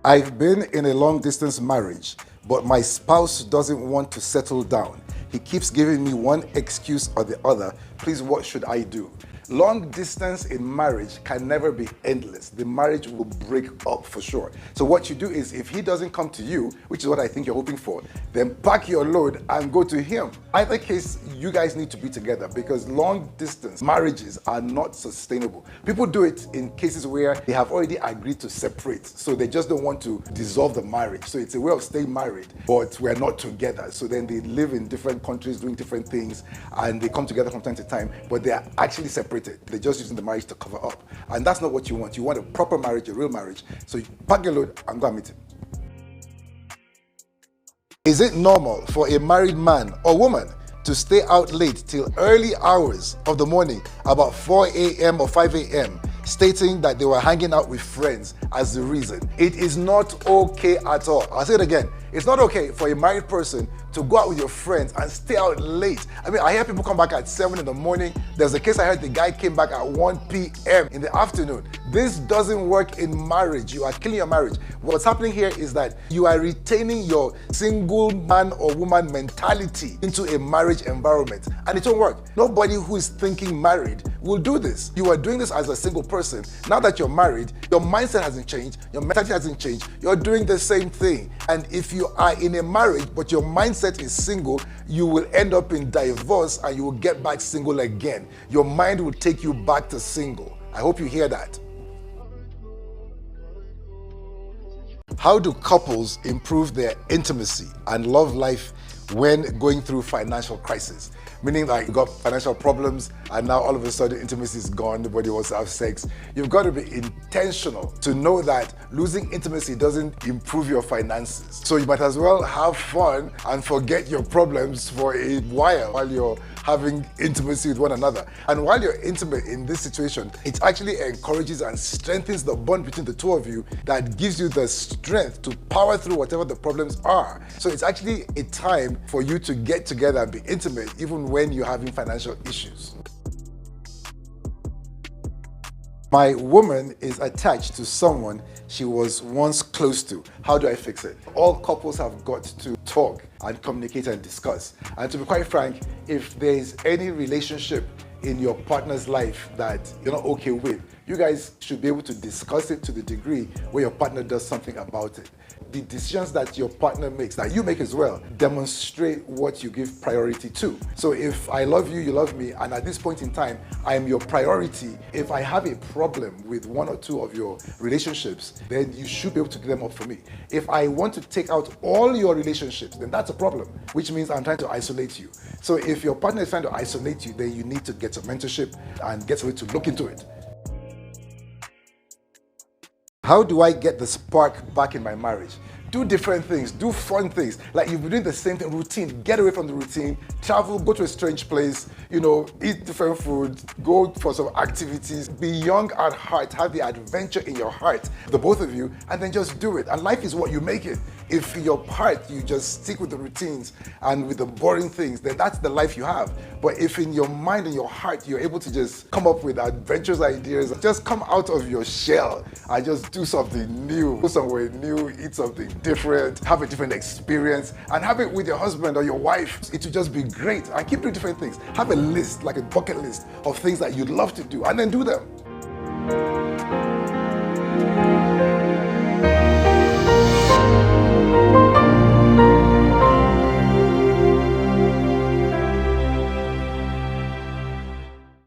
I've been in a long distance marriage, but my spouse doesn't want to settle down. He keeps giving me one excuse or the other. Please, what should I do? Long distance in marriage can never be endless. The marriage will break up for sure. So what you do is, if he doesn't come to you, which is what I think you're hoping for, then pack your load and go to him. Either case, you guys need to be together, because long distance marriages are not sustainable. People do it in cases where they have already agreed to separate, so they just don't want to dissolve the marriage. So it's a way of staying married, but we're not together. So then they live in different countries doing different things, and they come together from time to time, but they are actually separated. They're just using the marriage to cover up. And that's not what you want. You want a proper marriage, a real marriage. So you pack your load and go and meet him. Is it normal for a married man or woman to stay out late till early hours of the morning, about 4 a.m. or 5 a.m., stating that they were hanging out with friends as the reason? It is not okay at all. I'll say it again. It's not okay for a married person to go out with your friends and stay out late. I mean, I hear people come back at 7 in the morning. There's a case I heard the guy came back at 1 p.m. in the afternoon. This doesn't work in marriage. You are killing your marriage. What's happening here is that you are retaining your single man or woman mentality into a marriage environment, and it won't work. Nobody who is thinking married will do this. You are doing this as a single person. Now that you're married, your mindset hasn't changed, your mentality hasn't changed. You're doing the same thing. And if you are in a marriage but your mindset is single, you will end up in divorce and you will get back single again. Your mind will take you back to single. I hope you hear that. How do couples improve their intimacy and love life when going through financial crisis? Meaning, like, you got financial problems and now all of a sudden intimacy is gone, nobody wants to have sex. You've got to be intentional to know that losing intimacy doesn't improve your finances. So you might as well have fun and forget your problems for a while you're having intimacy with one another. And while you're intimate in this situation, it actually encourages and strengthens the bond between the two of you that gives you the strength to power through whatever the problems are. So it's actually a time for you to get together and be intimate even when you're having financial issues. My woman is attached to someone she was once close to. How do I fix it? All couples have got to talk and communicate and discuss. And to be quite frank, if there's any relationship in your partner's life that you're not okay with, you guys should be able to discuss it to the degree where your partner does something about it. The decisions that your partner makes, that you make as well, demonstrate what you give priority to. So if I love you, you love me, and at this point in time, I am your priority. If I have a problem with one or two of your relationships, then you should be able to give them up for me. If I want to take out all your relationships, then that's a problem, which means I'm trying to isolate you. So if your partner is trying to isolate you, then you need to get some mentorship and get somebody to look into it. How do I get the spark back in my marriage? Do different things, do fun things. Like, you've been doing the same thing, routine. Get away from the routine, travel, go to a strange place, eat different food, go for some activities. Be young at heart, have the adventure in your heart, the both of you, and then just do it. And life is what you make it. If in your heart you just stick with the routines and with the boring things, then that's the life you have. But if in your mind and your heart you're able to just come up with adventurous ideas, just come out of your shell and just do something new, go somewhere new, eat something different, have a different experience, and have it with your husband or your wife. It will just be great. And keep doing different things. Have a list, like a bucket list of things that you'd love to do, and then do them.